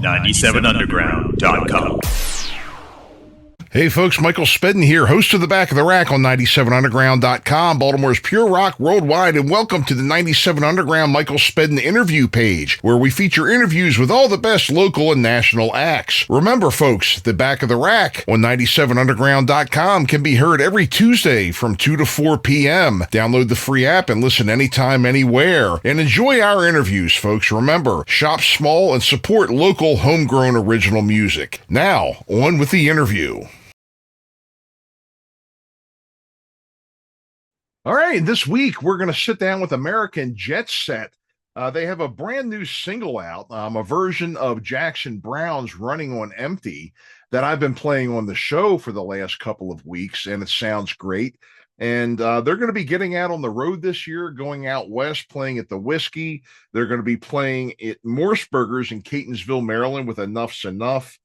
97underground.com. Hey folks, Michael Spedden here, host of The Back of the Rack on 97underground.com, Baltimore's Pure Rock Worldwide, and welcome to the 97 Underground Michael Spedden interview page, where we feature interviews with all the best local and national acts. Remember folks, The Back of the Rack on 97underground.com can be heard every Tuesday from 2 to 4 p.m. Download the free app and listen anytime, anywhere. And enjoy our interviews, folks. Remember, shop small and support local homegrown original music. Now, on with the interview. All right, this week we're going to sit down with American Jetset. They have a brand new single out, a version of Jackson Browne's Running on Empty that I've been playing on the show for the last couple of weeks, and it sounds great. And they're going to be getting out on the road this year, going out west, playing at the Whisky. They're going to be playing at Morsberger's in Catonsville, Maryland with Enuff Z'Nuff.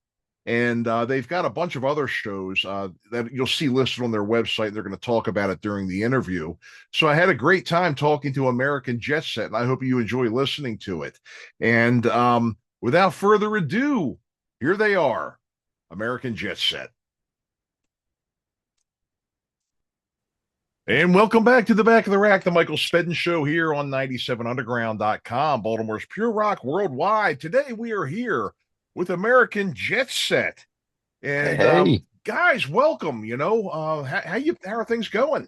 And they've got a bunch of other shows that you'll see listed on their website. They're going to talk about it during the interview. So I had a great time talking to American Jetset, and I hope you enjoy listening to it. And without further ado, here they are, American Jetset. And welcome back to the Back of the Rack, the Michael Spedden Show here on 97underground.com, Baltimore's Pure Rock Worldwide. Today we are here with American Jetset. And guys, welcome. You know, how are things going?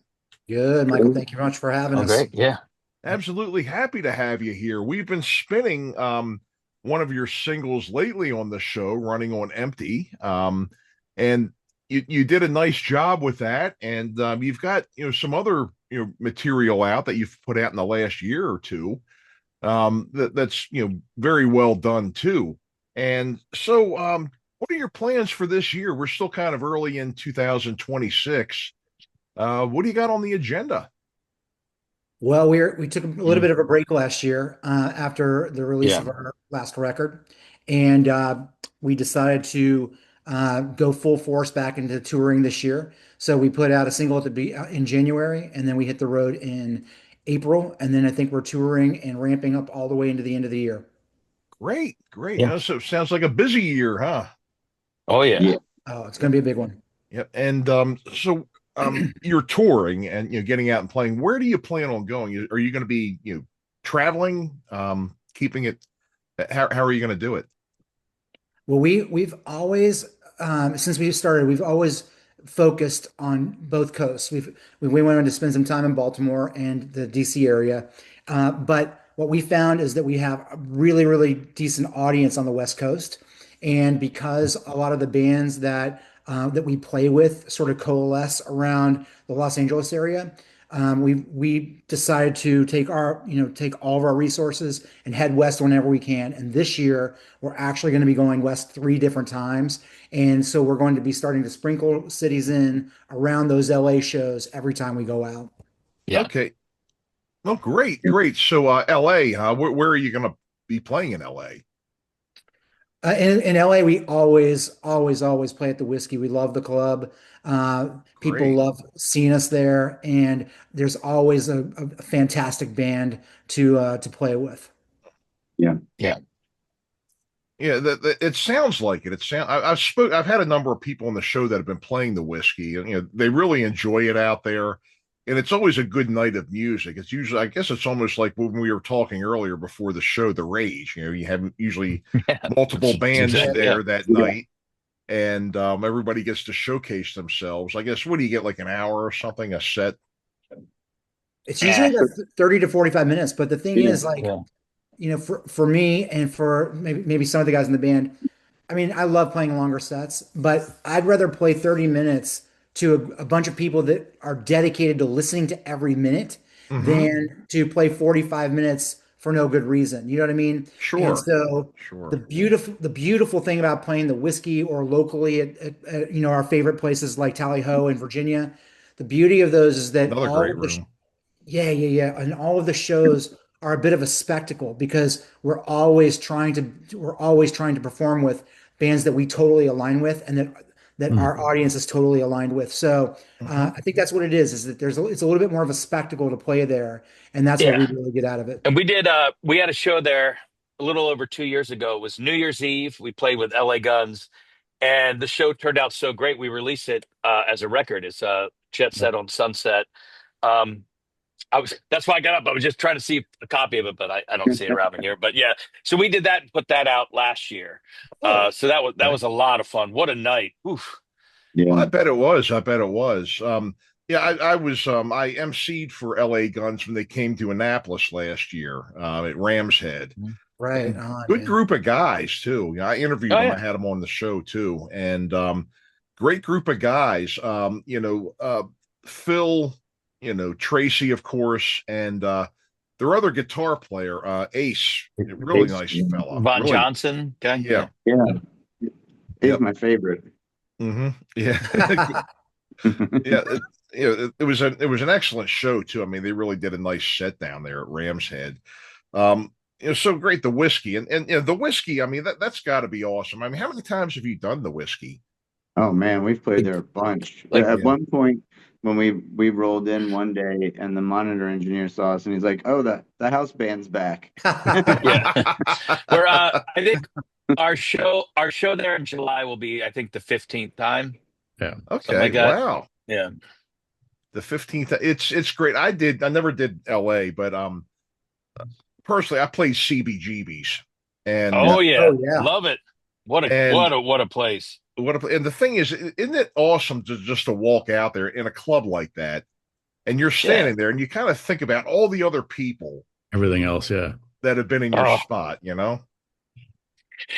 Good, Michael. Thank you very much for having us. Great. Yeah. Absolutely happy to have you here. We've been spinning one of your singles lately on the show, Running on Empty. And you did a nice job with that. And you've got, some other, material out that you've put out in the last year or two. That's, very well done too. And so, what are your plans for this year? We're still kind of early in 2026. What do you got on the agenda? Well, we took a little bit of a break last year after the release of our last record, and we decided to go full force back into touring this year. So we put out a single in January, and then we hit the road in April, and then I think we're touring and ramping up all the way into the end of the year. Great. Yeah. So it sounds like a busy year, huh? Oh, yeah. Oh, it's going to be a big one. Yep. And so you're touring and getting out and playing. Where do you plan on going? Are you going to be traveling? Keeping it? How are you going to do it? Well, we've always since we started, we've always focused on both coasts. We wanted to spend some time in Baltimore and the DC area, but what we found is that we have a really, really decent audience on the West Coast. And because a lot of the bands that we play with sort of coalesce around the Los Angeles area, we decided to take all of our resources and head west whenever we can. And this year, we're actually going to be going west 3 different times. And so we're going to be starting to sprinkle cities in around those LA shows every time we go out. Yeah. Okay. Oh, great. So, LA, where are you going to be playing in LA? In LA, we always play at the Whisky. We love the club. People love seeing us there, and there's always a fantastic band to play with. Yeah. It sounds like it. I've had a number of people on the show that have been playing the Whisky, and they really enjoy it out there. And it's always a good night of music. It's usually, I guess it's almost like when we were talking earlier before the show, The Rage. You have usually multiple bands there that night, and everybody gets to showcase themselves. I guess, what do you get, like an hour or something, a set? It's usually about 30 to 45 minutes. But the thing is, for me and for maybe some of the guys in the band, I mean, I love playing longer sets, but I'd rather play 30 minutes to a bunch of people that are dedicated to listening to every minute than to play 45 minutes for no good reason. You know what I mean? Sure. And so the beautiful thing about playing the Whisky or locally at our favorite places like Tally Ho in Virginia, the beauty of those is that and all of the shows are a bit of a spectacle because we're always trying to perform with bands that we totally align with and that our audience is totally aligned with. So I think that's what it is that it's a little bit more of a spectacle to play there. And that's what we really get out of it. And we had a show there a little over 2 years ago. It was New Year's Eve. We played with LA Guns, and the show turned out so great. We released it as a record. It's Jet Set on Sunset. Um, that's why I got up. I was just trying to see a copy of it, but I don't see it around in here. But yeah, so we did that and put that out last year. Oh, So that was a lot of fun. What a night! Oof. well, I bet it was. I bet it was. Yeah, I emceed for LA Guns when they came to Annapolis last year at Ram's Head. Right And on, good man. group of guys too. I interviewed Oh them. yeah, I had them on the show too, and great group of guys. Phil, Tracy, of course, and their other guitar player, Ace, a really nice fella. Von Really, Johnson guy. yeah, Yeah, he's yep. my favorite. Yeah, yeah. It was an excellent show too. I mean, they really did a nice set down there at Ram's Head. It was so great, the whiskey and the whiskey. I mean, that's got to be awesome. I mean, how many times have you done the whiskey? Oh man, we've played there a bunch. Like, At Yeah. one point, when we rolled in one day, and the monitor engineer saw us, and he's like, "Oh, the house band's back." Yeah. We're I think our show there in July will be, I think, the 15th time. Yeah. Something Okay. like that. Wow. Yeah. The 15th. It's great. I never did LA, but personally I played CBGB's and Oh yeah. Oh, yeah. Love it. What a And- what a place. and the thing is, isn't it awesome to walk out there in a club like that and you're standing there and you kind of think about all the other people Everything else, yeah. that have been in your Oh. spot,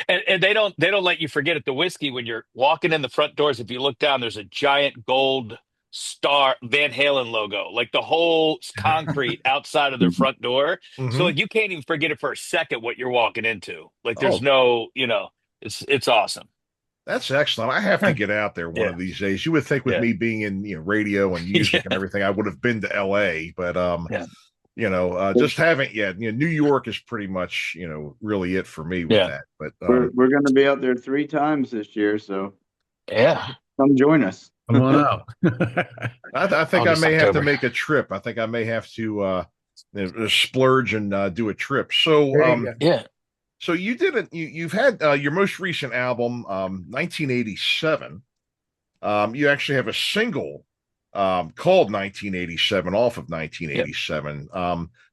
And they don't let you forget at the Whiskey when you're walking in the front doors. If you look down, there's a giant gold star Van Halen logo, like the whole concrete outside of their front door. Mhm. So like you can't even forget it for a second what you're walking into. Like there's Oh. no, it's awesome. That's excellent. I have to get out there one Yeah. of these days. You would think with Yeah. me being in radio and music Yeah. and everything, I would have been to LA, but Yeah. just haven't yet. New York is pretty much really it for me with Yeah. that. But We're going to be out there 3 times this year, so Yeah. come join us. Come on out. I think I August, may have to October. make a trip. I think I may have to splurge and do a trip. So There you go. Yeah. so you've had your most recent album, 1987. You actually have a single called 1987 off of 1987.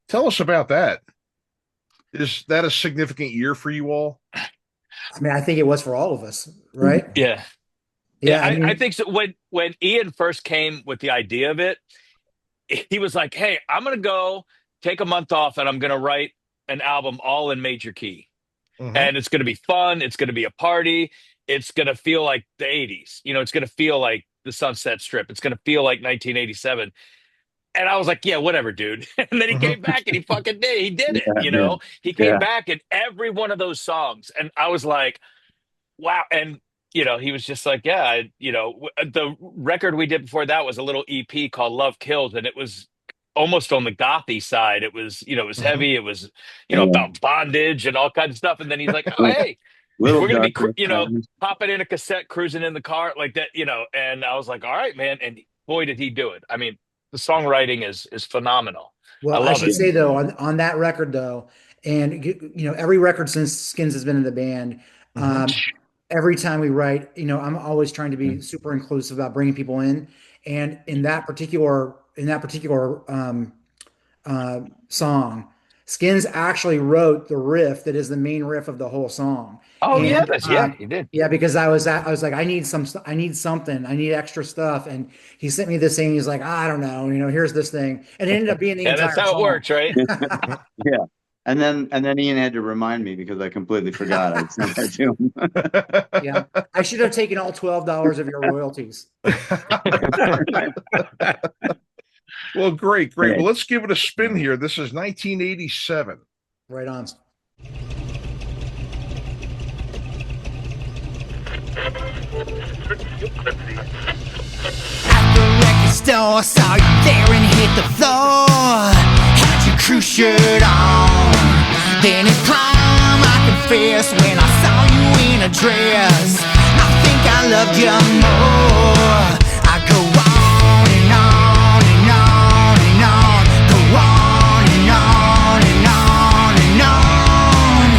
Tell us about that. Is that a significant year for you all? I mean, I think it was for all of us, right? Yeah. Yeah, I I mean, think so. When Ian first came with the idea of it, he was like, "Hey, I'm gonna go take a month off, and I'm gonna write an album all in major key, Mhm. and it's gonna be fun. It's gonna be a party. It's gonna feel like the '80s. It's gonna feel like the Sunset Strip. It's gonna feel like 1987." And I was like, "Yeah, whatever, dude." And then he came back and he fucking did. He did it. Yeah, He came Yeah. back and every one of those songs, and I was like, "Wow!" And he was just like, "Yeah." The record we did before that was a little EP called "Love Kills," and it was almost on the gothy side. It was, it was Mhm. heavy. It was, Yeah. about bondage and all kinds of stuff. And then he's like, "Oh, hey, Little we're gonna be, darker times. popping in a cassette, cruising in the car like that." And I was like, "All right, man." And boy, did he do it! I mean, the songwriting is phenomenal. well, I I love should it. say though, on that record though, and every record since Skinz has been in the band, Mhm. every time we write, I'm always trying to be super inclusive about bringing people in, and in that particular song, Skinz actually wrote the riff that is the main riff of the whole song. Oh And, yeah, he did. Yeah, because I was like, I need something, I need extra stuff, and he sent me this thing. He's like, I don't know, here's this thing, and it ended up being the Yeah, entire that's how song. it works, right? Yeah. And then Ian had to remind me because I completely forgot I'd sent that to him. Yeah, I should have taken all $12 of your royalties. Well, great. Okay. Well, let's give it a spin here. This is 1987. Right on. At the record store, saw you there and hit the floor. Had your crew shirt on. Then it climbed, I confess, when I saw you in a dress. I think I loved you more. I go on and on and on and on. Go on and on and on and on.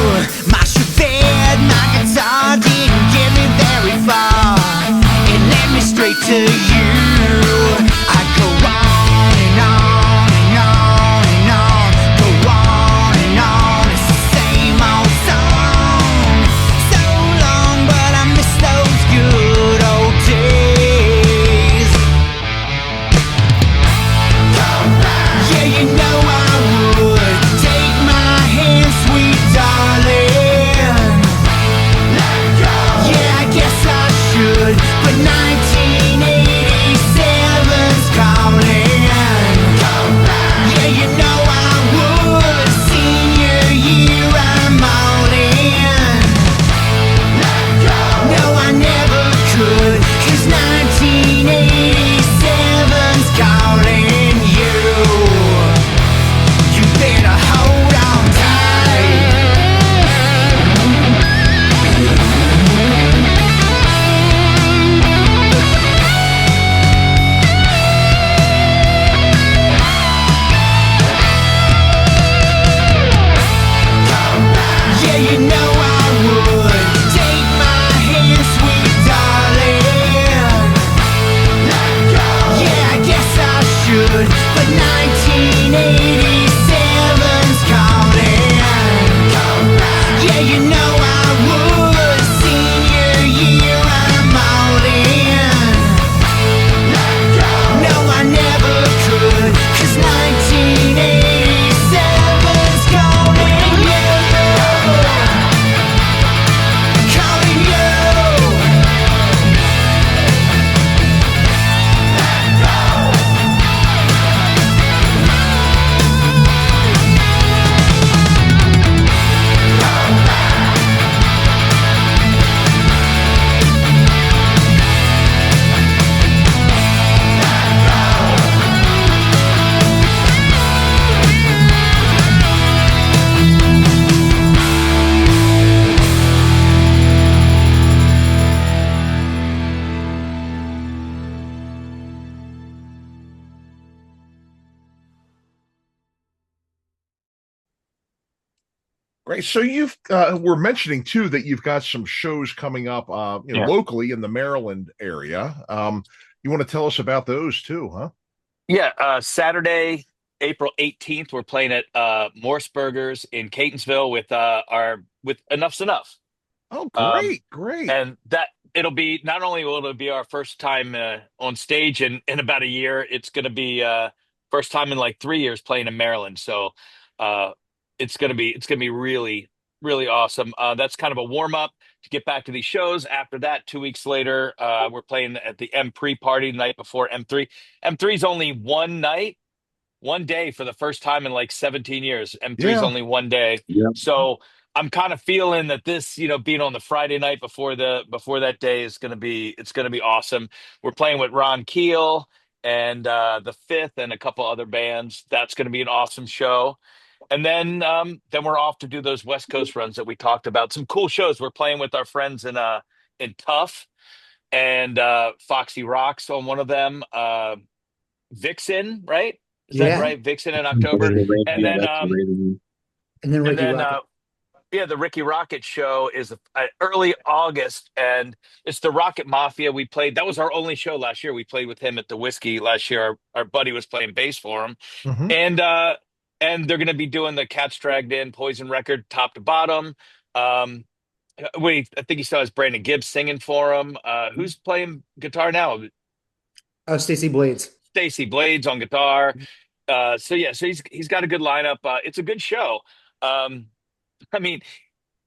My chauffeur, my guitar didn't get me very far. It led me straight to you. I go on and on and on and on. Go on and on, it's the same old song. So long, but I miss those good old days. Yeah, you know I would. Take my hand, sweet darling. Yeah, I guess I should, but 1987's calling. Yeah, you know I would. Senior year, I'm all in. No, I never could, 'cause 1987's calling you. You better hold on tight. Yeah, you know I would. Take my hand, sweet darling. Yeah, I guess I should, but 1987's calling. Yeah, you know I would. Senior year, I'm all in. No, I never could, 'cause 1987's calling you. Calling you. Great. So you've we're mentioning too that you've got some shows coming up Yeah. locally in the Maryland area. You want to tell us about those too, huh? Yeah, Saturday, April 18th, we're playing at Morsberger's in Catonsville with with Enuff Z'Nuff. Oh, Um, great. and that it'll be not only will it be our first time on stage in about a year, it's going to be first time in like 3 years playing in Maryland. So uh, it's gonna be really awesome. That's kind of a warm up to get back to these shows. After that, 2 weeks later, we're playing at the M pre party the night before M3. M3 is only one night, one day for the first time in like 17 years. M3 is Yeah. only one day. Yep. So I'm kind of feeling that this, being on the Friday night before that day is it's gonna be awesome. We're playing with Ron Keel and the Fifth and a couple other bands. That's gonna be an awesome show. And then we're off to do those West Coast runs that we talked about. Some cool shows. We're playing with our friends in Tough and Foxy Rocks on one of them. Vixen, right? Is that Yeah. right? Vixen in October. And Yeah, then that's amazing. And then and Ricky then Rocket. yeah, the Ricky Rocket show is early August, and it's the Rocket Mafia. We played. That was our only show last year. We played with him at the Whisky last year. Our buddy was playing bass for him, Hmm. and they're going to be doing the Cats Dragged In Poison record top to bottom. Um, I think he still has Brandon Gibbs singing for him. Who's playing guitar now? Oh, Stacey Blades. Stacy Blades on guitar. So he's got a good lineup. It's a good show. Um, I mean,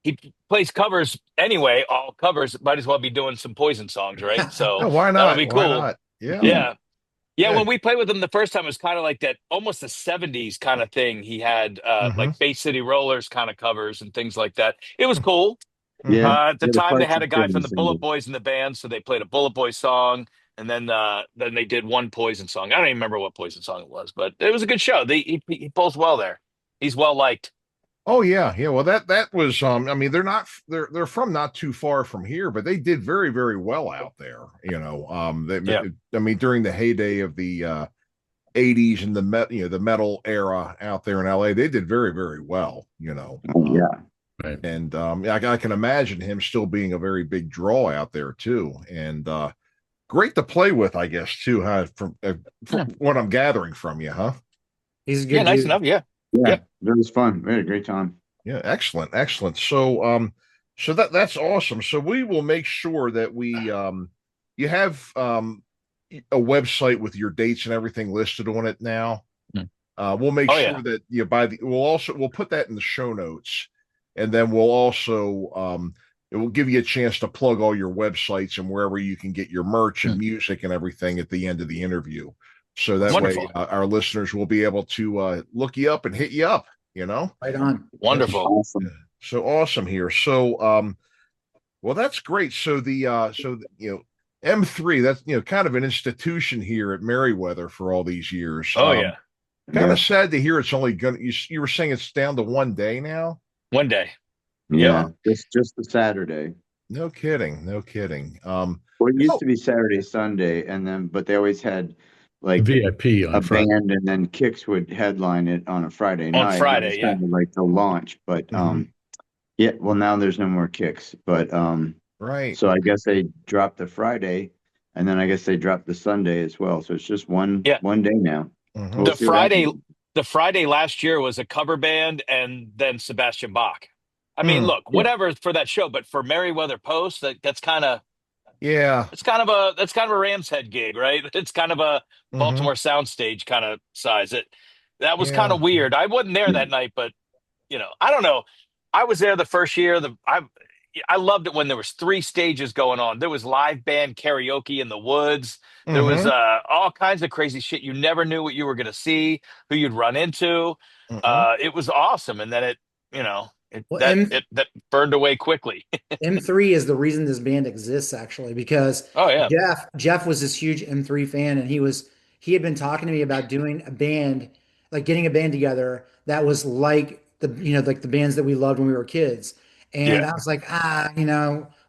he plays covers anyway. All covers might as well be doing some Poison songs, right? Oh, So why that'll not? be Why cool. not? Yeah. Yeah. Yeah, Yeah. when we played with him the first time, it was kind of like that, almost the '70s kind of thing. He had Mhm. like Bay City Rollers kind of covers and things like that. It was cool. Yeah. At the Yeah, the time, they parts had are a guy good from and the Bullet single. Boys in the band, so they played a Bullet Boys song, and then they did one Poison song. I don't even remember what Poison song it was, but it was a good show. He pulls well there. He's well liked. Oh yeah. Well, that was I mean, they're from not too far from here, but they did very, very well out there. Yeah. I mean, during the heyday of the 80s and the metal era out there in LA, they did very, very well. Oh, yeah. Right. And I can imagine him still being a very big draw out there too, and great to play with, I guess too. Huh? From Yeah, what I'm gathering from you, huh? He's a yeah, good nice dude. enough. Yeah, Yeah, yeah. it was fun. We had a great time. Yeah, excellent, excellent. So so that's awesome. So we will make sure that we you have a website with your dates and everything listed on it now. Mm. We'll make Oh yeah, sure that you buy the. We'll put that in the show notes, and then we'll also it will give you a chance to plug all your websites and wherever you can get your merch and Mm. music and everything at the end of the interview. So that way, Wonderful, our listeners will be able to look you up and hit you up. You know, Right on. yes. wonderful. Yeah. Awesome. So awesome here. So well, that's great. So M3, that's kind of an institution here at Meriwether for all these years. Oh yeah, Kind Yeah. of sad to hear it's only gonna. You were saying it's down to one day now. one day. Yeah. Yep. Just the Saturday. No kidding. No kidding. Well, it used Oh, to be Saturday, Sunday, and then but they always had like VIP a on Friday. band, and then Kicks would headline it on a Friday On night. That was Friday, yeah. kind of like the launch. But Mhm. yeah, well now there's no more Kicks. But right. so I guess they dropped the Friday, and then I guess they dropped the Sunday as well. So it's just one Yeah. day now. Mhm. We'll The see what Friday, happens. the Friday last year was a cover band and then Sebastian Bach. I mean, Mm. look, Yeah. whatever for that show, but for Meriwether Post, that's kind of Yeah. that's kind of a Ram's Head gig, right? It's kind of a Mhm. Baltimore soundstage kind of size. That was kind Yeah. of weird. I wasn't there Yeah. that night, but I don't know. I was there the first year. I loved it when there was three stages going on. There was live band karaoke in the woods. There was Mhm. all kinds of crazy shit. You never knew what you were going to see, who you'd run into. Mhm. It was awesome, and then Well, that burned away quickly. M3 is the reason this band exists, actually, because Oh yeah, Jeff was this huge M3 fan, and he had been talking to me about doing a band, like getting a band together that was like like the bands that we loved when we were kids. And yeah, I was like,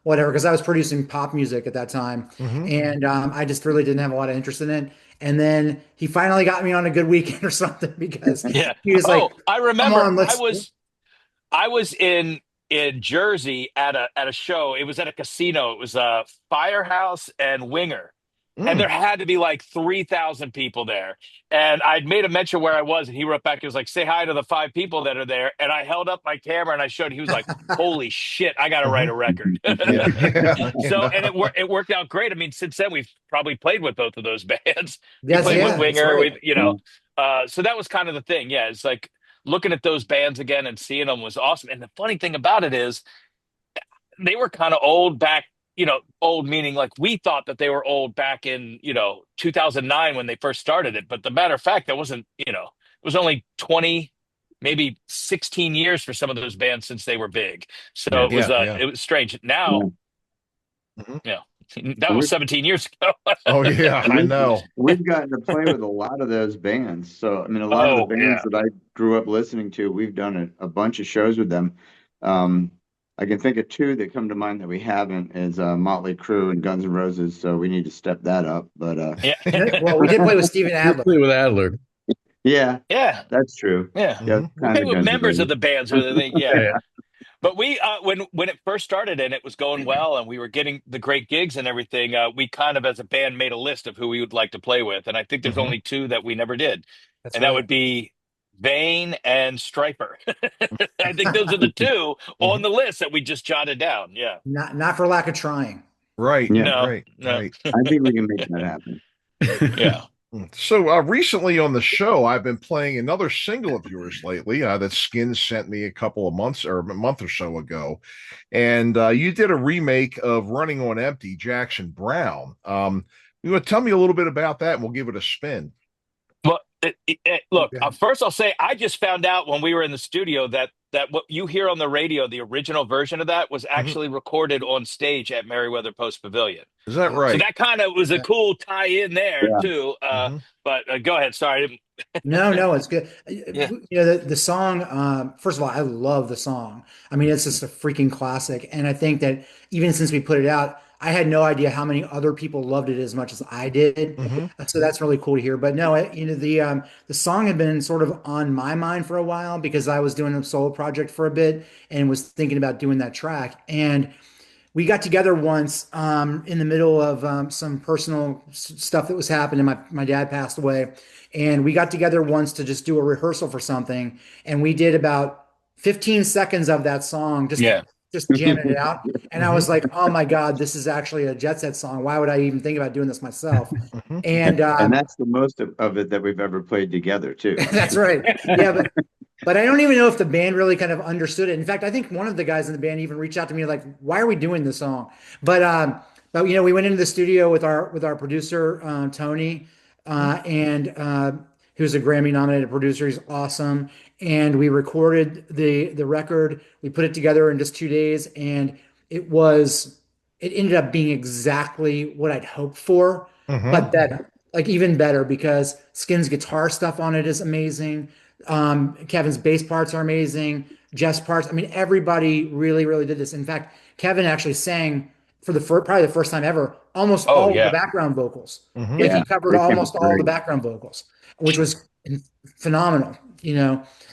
whatever, because I was producing pop music at that time, Mhm. and I just really didn't have a lot of interest in it. And then he finally got me on a good weekend or something because yeah. he was like, Oh, I "Come remember. on, let's." I was in Jersey at a show. It was at a casino. It was a Firehouse and Winger. And there Mm. had to be like 3,000 people there. And I'd made a mention where I was, and he wrote back, he was like, say hi to the five people that are there. And I held up my camera and I showed, he was like, holy shit, I got to write Mhm. a record. Yeah. Yeah. So, Yeah. and it worked out great. I mean, since then, we've probably played with both of those bands. We Yes, played with yeah, that's Winger. right. So that was kind of the thing. Yeah. It's like looking at those bands again and seeing them was awesome. And the funny thing about it is, they were kind of old back, old meaning like we thought that they were old back in, 2009 when they first started it. But the matter of fact, that wasn't, it was only 20, maybe 16 years for some of those bands since they were big. So Yeah. Yeah. it was strange. Now, Yeah. Mhm. that was 17 years ago. Oh yeah, I know. We've gotten to play with a lot of those bands. So, I mean, a lot of the Oh, bands yeah. that I grew up listening to, we've done a bunch of shows with them. I can think of two that come to mind that we haven't is Motley Crue and Guns N' Roses. So we need to step that up. But Yeah. Well, we did play with Steven Adler. Play with Adler. yeah, Yeah. that's true. Yeah. Yeah, Mhm. We kind played of with Guns N' members of Roses. the bands with it. Yeah. Yeah. But we when it first started and it was going well and we were getting the great gigs and everything, we kind of as a band made a list of who we would like to play with. And I think there's Mhm. only two that we never did. That's And that right. would be Vane and Striper. I think those are the two on Mhm. the list that we just jotted down. Yeah. Not for lack of trying. Right, Yeah, No, right, no. right. I think we can make that happen. Yeah. So recently on the show, I've been playing another single of yours lately that Skinz sent me a couple of months or a month or so ago, and you did a remake of "Running on Empty," Jackson Browne. You want to tell me a little bit about that, and we'll give it a spin. Well, look, Yeah. first I'll say I just found out when we were in the studio that what you hear on the radio, the original version of that was actually recorded on stage at Meriwether Post Pavilion. Is that Oh, So right? that kind of was a Yeah. cool tie in there Yeah. too. Mhm. But go ahead. Sorry. No, it's good. Yeah. The song, first of all, I love the song. I mean, it's just a freaking classic. And I think that even since we put it out, I had no idea how many other people loved it as much as I did. Mm-hmm. So that's really cool to hear. But no, the song had been sort of on my mind for a while because I was doing a solo project for a bit and was thinking about doing that track. And we got together once in the middle of some personal stuff that was happening. My dad passed away, and we got together once to just do a rehearsal for something, and we did about 15 seconds of that song, Yeah. just jamming it out. And I was like, oh my God, this is actually a Jet Set song. Why would I even think about doing this myself? And And that's the most of it that we've ever played together, too. that's right. Yeah, but I don't even know if the band really kind of understood it. In fact, I think one of the guys in the band even reached out to me like, "Why are we doing this song?" But we went into the studio with our producer Tony, and who's a Grammy nominated producer. He's awesome, and we recorded the record. We put it together in just 2 days, and it ended up being exactly what I'd hoped for, but better, like even better, because Skin's guitar stuff on it is amazing. Kevin's bass parts are amazing. Jeff's parts. I mean, everybody really, really did this. In fact, Kevin actually sang for probably the first time ever, almost all of the background vocals. Like he covered almost all the background vocals, which was phenomenal,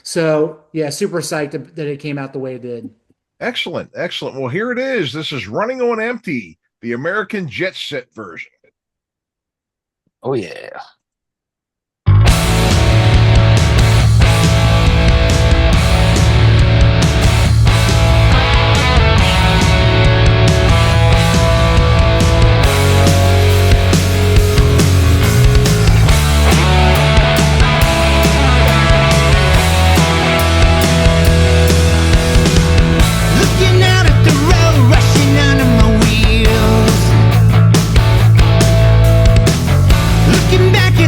So yeah, super psyched that it came out the way it did. Excellent. Well, here it is. This is Running on Empty, the American Jetset version. Oh yeah. Looking out at the road rushing under my wheels. Looking back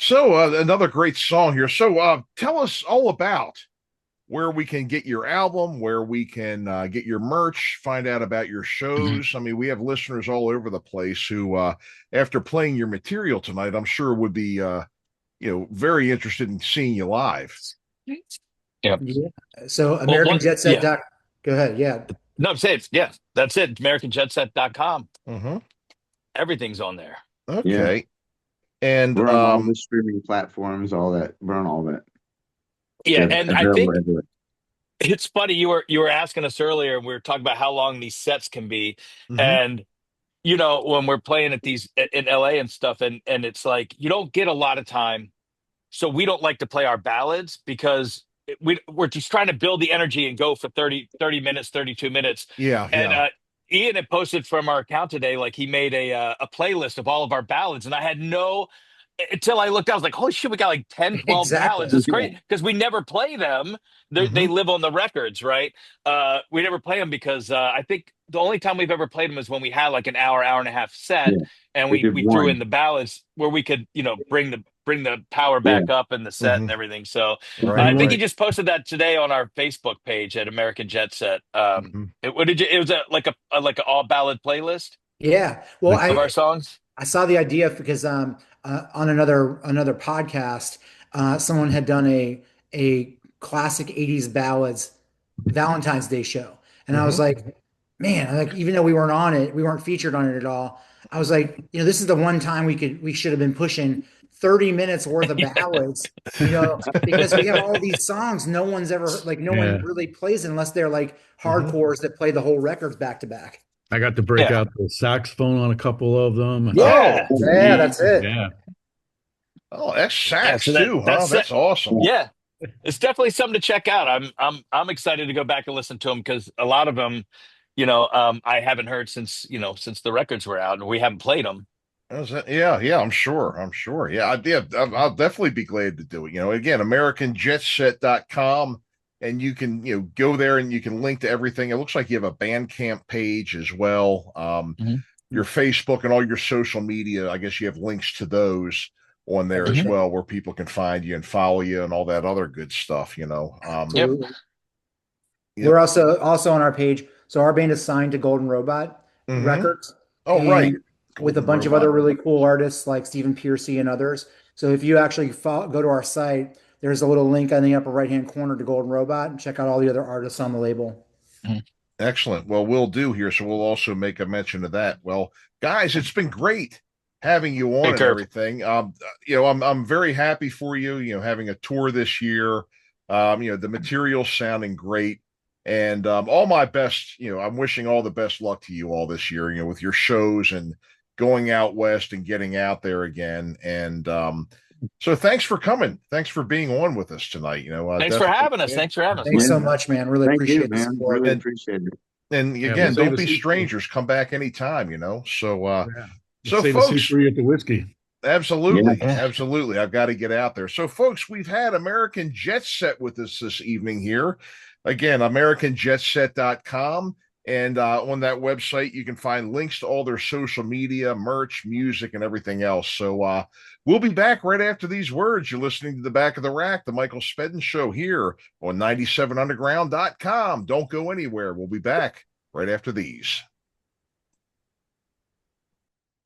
So another great song here. So tell us all about where we can get your album, where we can get your merch, find out about your shows. I mean, we have listeners all over the place who, after playing your material tonight, I'm sure would be, very interested in seeing you live. Yeah. So American Jetset. Yeah. Go ahead. Yeah. No, I'm saying, yeah, that's it. AmericanJetset.com. Mm-hmm. Everything's on there. Okay. Yeah. And we're on all the streaming platforms, all that. We're on all that. Yeah, and I think everywhere. it's funny, you were asking us earlier, and we were talking about how long these sets can be. Mhm. And when we're playing at these in LA and stuff, and it's like you don't get a lot of time. So we don't like to play our ballads because we're just trying to build the energy and go for 30 minutes, 32 minutes. Yeah. And Ian had posted from our account today, like he made a playlist of all of our ballads, and I had until I looked, I was like, holy shit, we got like 10, 12 Exactly. ballads. It's great because we never play them. They live on the records, right? We never play them because I think the only time we've ever played them is when we had like an hour and a half set, and we threw in the ballads where we could, bring the power back up in the set and everything. So I think he just posted that today on our Facebook page at American Jetset. It was like an all ballad playlist. Yeah. Well, of our songs. I saw the idea because on another podcast, someone had done a classic 80s ballads Valentine's Day show. And I was like, man, even though we weren't featured on it at all. I was like, this is the one time we should have been pushing 30 minutes worth of ballads, because we have all these songs. No one's ever no one really plays it unless they're like hardcores that play the whole records back to back. I got to break out the saxophone on a couple of them. Yeah, that's it. Yeah. Oh, that's sax so too, huh? That's awesome. Yeah, it's definitely something to check out. I'm excited to go back and listen to them because a lot of them, I haven't heard since the records were out, and we haven't played them. Yeah, I'm sure. Yeah, I'll definitely be glad to do it. Again, AmericanJetset.com. And you can, go there and you can link to everything. It looks like you have a Bandcamp page as well. Your Facebook and all your social media, I guess you have links to those on there as well, where people can find you and follow you and all that other good stuff, We're also on our page. So our band is signed to Golden Robot Records. Oh, right. With a bunch of other really cool artists like Stephen Piercy and others. So if you actually go to our site, there's a little link in the upper right-hand corner to Golden Robot, and check out all the other artists on the label. Excellent. Well, we'll do here. So we'll also make a mention of that. Well, guys, it's been great having you on and everything. I'm very happy for you, having a tour this year. The material sounding great. And all my best, I'm wishing all the best luck to you all this year, with your shows and going out west and getting out there again. And so thanks for coming. Thanks for being on with us tonight. Thanks for having us. Thanks so much, man. Really appreciate it. Really appreciate it. And again, don't be strangers. Come back anytime, So so folks, free at the Whisky. Absolutely. Absolutely. I've got to get out there. So folks, we've had American Jetset with us this evening here. Again, AmericanJetset.com. And on that website, you can find links to all their social media, merch, music, and everything else. So we'll be back right after these words. You're listening to The Back of the Rack, the Michael Spedden Show here on 97underground.com. Don't go anywhere. We'll be back right after these.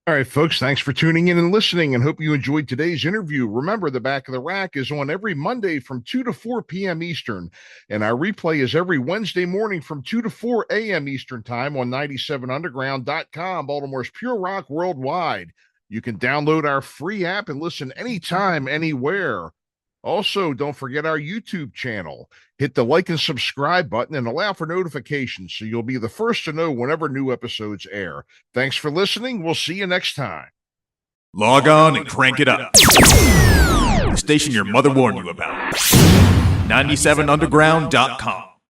All right, folks, thanks for tuning in and listening, and hope you enjoyed today's interview. Remember, The Back of the Rack is on every Monday from 2 to 4 p.m. Eastern, and our replay is every Wednesday morning from 2 to 4 a.m. Eastern Time on 97underground.com, Baltimore's Pure Rock worldwide. You can download our free app and listen anytime, anywhere. Also, don't forget our YouTube channel. Hit the like and subscribe button and allow for notifications so you'll be the first to know whenever new episodes air. Thanks for listening. We'll see you next time. Log on and crank it up. The station your mother warned you about. 97underground.com.